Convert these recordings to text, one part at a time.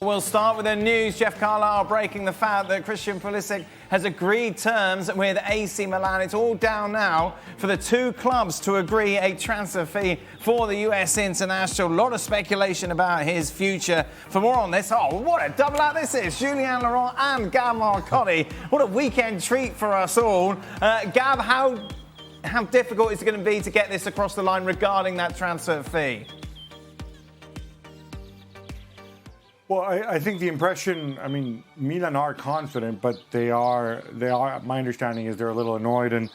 we'll start with the news. Jeff Carlisle breaking the fact that Christian Pulisic has agreed terms with AC Milan. It's all down now for the two clubs to agree a transfer fee for the US international. A lot of speculation about his future. For more on this, what a double out this is. Julien Laurens and Gab Marcotti. What a weekend treat for us all. Gab, how difficult is it going to be to get this across the line regarding that transfer fee? Well, I think the impression, Milan are confident, but they are, my understanding is they're a little annoyed and,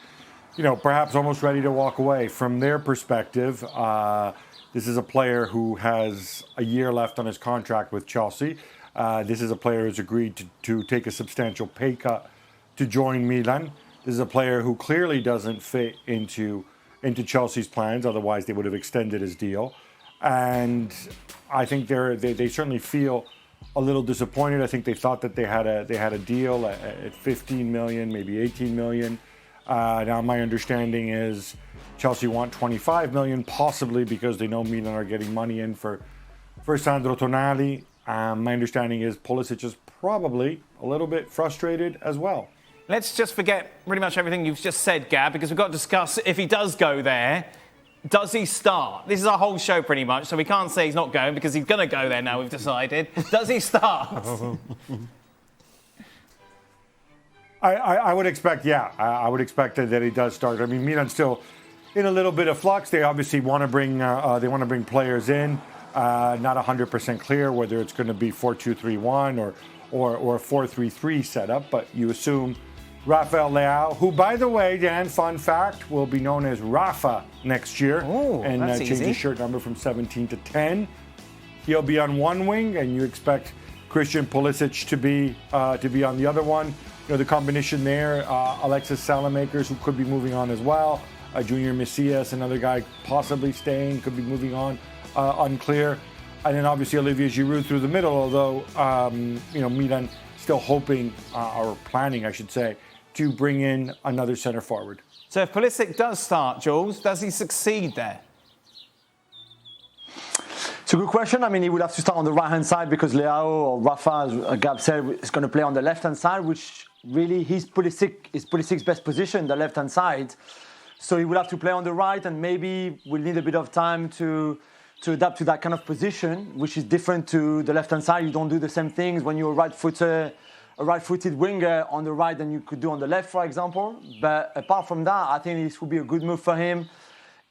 perhaps almost ready to walk away. From their perspective, this is a player who has a year left on his contract with Chelsea. This is a player who's agreed to take a substantial pay cut to join Milan. This is a player who clearly doesn't fit into Chelsea's plans, otherwise they would have extended his deal. And I think they certainly feel a little disappointed. I think they thought that they had a deal at 15 million, maybe 18 million. Now my understanding is Chelsea want 25 million, possibly because they know Milan are getting money in for Sandro Tonali. My understanding is Pulisic is probably a little bit frustrated as well. Let's just forget pretty much everything you've just said, Gab, because we've got to discuss if he does go there. Does he start? This is our whole show pretty much, so we can't say he's not going because he's going to go there now, we've decided. Does he start? I would expect, I would expect that he does start. Milan's still in a little bit of flux. They obviously want to bring players in. Not 100% clear whether it's going to be 4-2-3-1 or a 4-3-3 setup, but you assume Rafael Leao, who, by the way, Dan, fun fact, will be known as Rafa next year. And change his shirt number from 17 to 10. He'll be on one wing, and you expect Christian Pulisic to be on the other one. The combination there, Alexis Salamakers, who could be moving on as well. Junior Messias, another guy possibly staying, could be moving on, unclear. And then obviously Olivier Giroud through the middle, although, Milan still hoping, or planning, I should say, to bring in another centre forward. So if Pulisic does start, Jules, does he succeed there? It's a good question. He will have to start on the right-hand side because Leao or Rafa, as Gab said, is going to play on the left-hand side, which really is Pulisic's best position, the left-hand side. So he will have to play on the right, and maybe we'll need a bit of time to adapt to that kind of position, which is different to the left-hand side. You don't do the same things when you're a right-footed winger on the right than you could do on the left, for example. But apart from that, I think this will be a good move for him.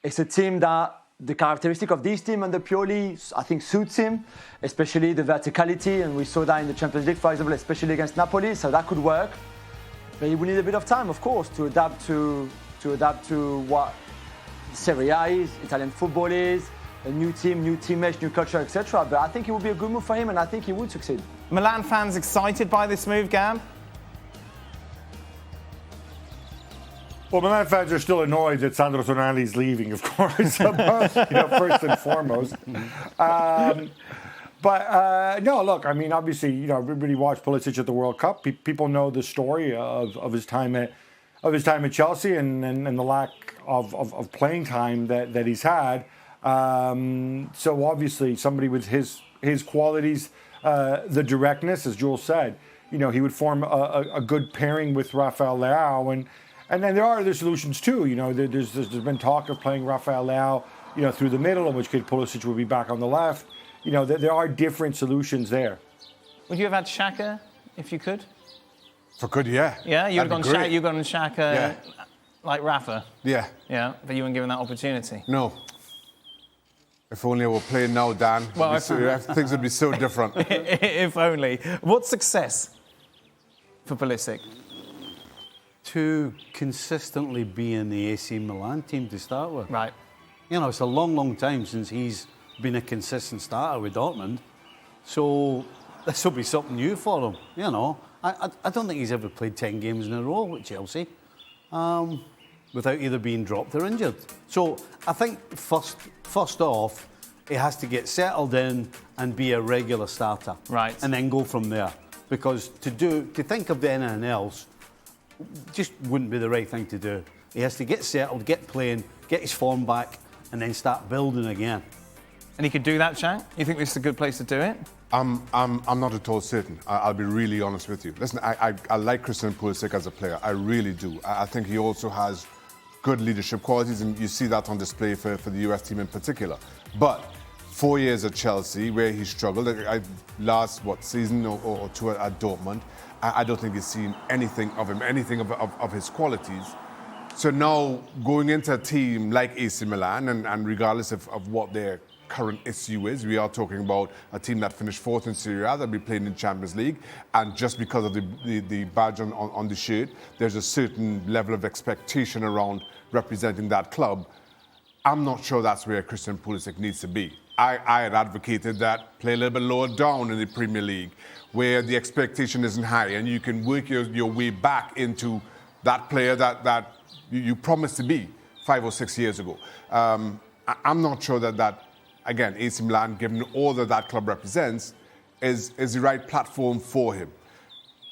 It's a team that the characteristic of this team under Pioli, I think, suits him, especially the verticality, and we saw that in the Champions League, for example, especially against Napoli, so that could work. But he will need a bit of time, of course, to adapt to what Serie A is, Italian football is, a new team, new teammates, new culture, etc. But I think it would be a good move for him, and I think he would succeed. Milan fans excited by this move, Gab? Well, Milan fans are still annoyed that Sandro Tonali is leaving, of course, first and foremost. No, look, obviously, everybody watched Pulisic at the World Cup. People know the story of his time at Chelsea and the lack of playing time that he's had. So obviously, somebody with his qualities, the directness, as Jules said, he would form a good pairing with Rafael Leao, and then there are other solutions too. There's been talk of playing Rafael Leao, through the middle, in which case Pulisic would be back on the left. There are different solutions there. Would you have had Xhaka if you could? If I could, yeah. Yeah, you'd gone Xhaka like Rafa. Yeah. Yeah, but you weren't given that opportunity. No. If only I were playing now, Dan. Well, things would be so different. If only. What's success for Pulisic? To consistently be in the AC Milan team to start with. Right. It's a long, long time since he's been a consistent starter with Dortmund. So this will be something new for him. I don't think he's ever played 10 games in a row with Chelsea without either being dropped or injured. So I think first off, he has to get settled in and be a regular starter. Right. And then go from there. Because to think of anything else just wouldn't be the right thing to do. He has to get settled, get playing, get his form back, and then start building again. And he could do that, Shank? You think this is a good place to do it? I'm not at all certain. I'll be really honest with you. Listen, I like Christian Pulisic as a player. I really do. I think he also has good leadership qualities, and you see that on display for the US team in particular. But 4 years at Chelsea, where he struggled, last season or two at Dortmund, I don't think he's seen anything of him, anything of his qualities. So now going into a team like AC Milan, and regardless of what their current issue is, we are talking about a team that finished fourth in Serie A, that will be playing in Champions League, and just because of the badge on the shirt, there's a certain level of expectation around representing that club. I'm not sure that's where Christian Pulisic needs to be. I had advocated that play a little bit lower down in the Premier League, where the expectation isn't high, and you can work your way back into that player that you promised to be 5 or 6 years ago. I'm not sure that again, AC Milan, given all that club represents, is the right platform for him.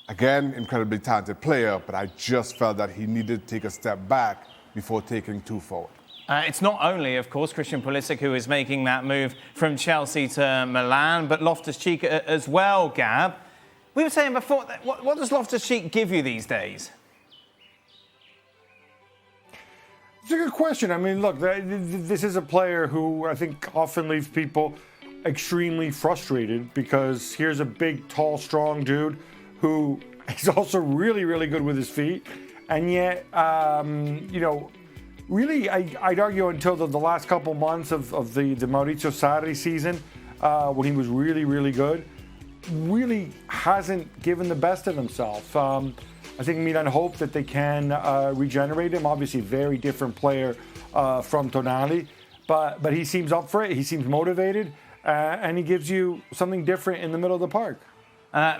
Again, incredibly talented player, but I just felt that he needed to take a step back before taking two forward. It's not only, of course, Christian Pulisic who is making that move from Chelsea to Milan, but Loftus-Cheek as well, Gab. We were saying before, what does Loftus-Cheek give you these days? It's a good question. I mean, look, this is a player who I think often leaves people extremely frustrated, because here's a big, tall, strong dude who is also really, really good with his feet. And yet, really, I'd argue until the last couple months of the Maurizio Sarri season, when he was really, really good, really hasn't given the best of himself. I think Milan hope that they can regenerate him. Obviously, very different player from Tonali, but he seems up for it. He seems motivated, and he gives you something different in the middle of the park.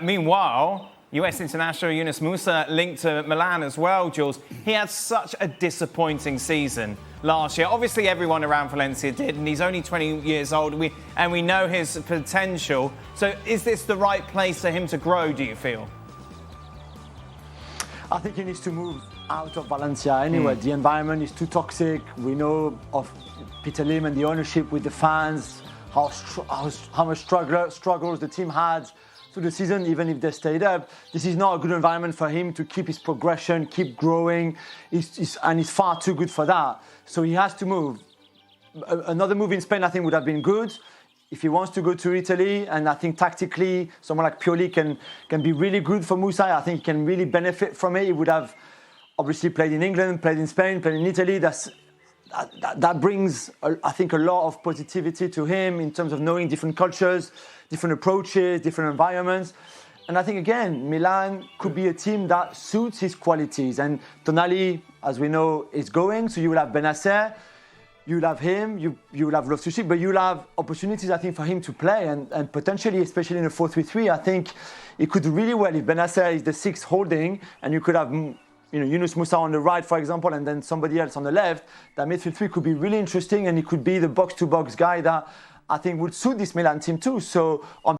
Meanwhile, US international Yunus Musa linked to Milan as well, Jules. He had such a disappointing season last year. Obviously, everyone around Valencia did, and he's only 20 years old, and we know his potential. So is this the right place for him to grow, do you feel? I think he needs to move out of Valencia anyway. The environment is too toxic. We know of Peter Lim and the ownership with the fans, how much struggles the team had through the season, even if they stayed up. This is not a good environment for him to keep his progression, keep growing, and he's far too good for that. So he has to move. Another move in Spain, I think, would have been good. If he wants to go to Italy, and I think tactically, someone like Pioli can be really good for Musa. I think he can really benefit from it. He would have obviously played in England, played in Spain, played in Italy. That brings, I think, a lot of positivity to him in terms of knowing different cultures, different approaches, different environments. And I think, again, Milan could be a team that suits his qualities. And Tonali, as we know, is going. So you will have Benacer. You'll have him, you will have Loftus-Cheek, but you'll have opportunities, I think, for him to play, and potentially, especially in a 4-3-3, I think it could do really well if Benacer is the sixth holding, and you could have Yunus Musa on the right, for example, and then somebody else on the left. That midfield three could be really interesting, and it could be the box-to-box guy that I think would suit this Milan team too. So on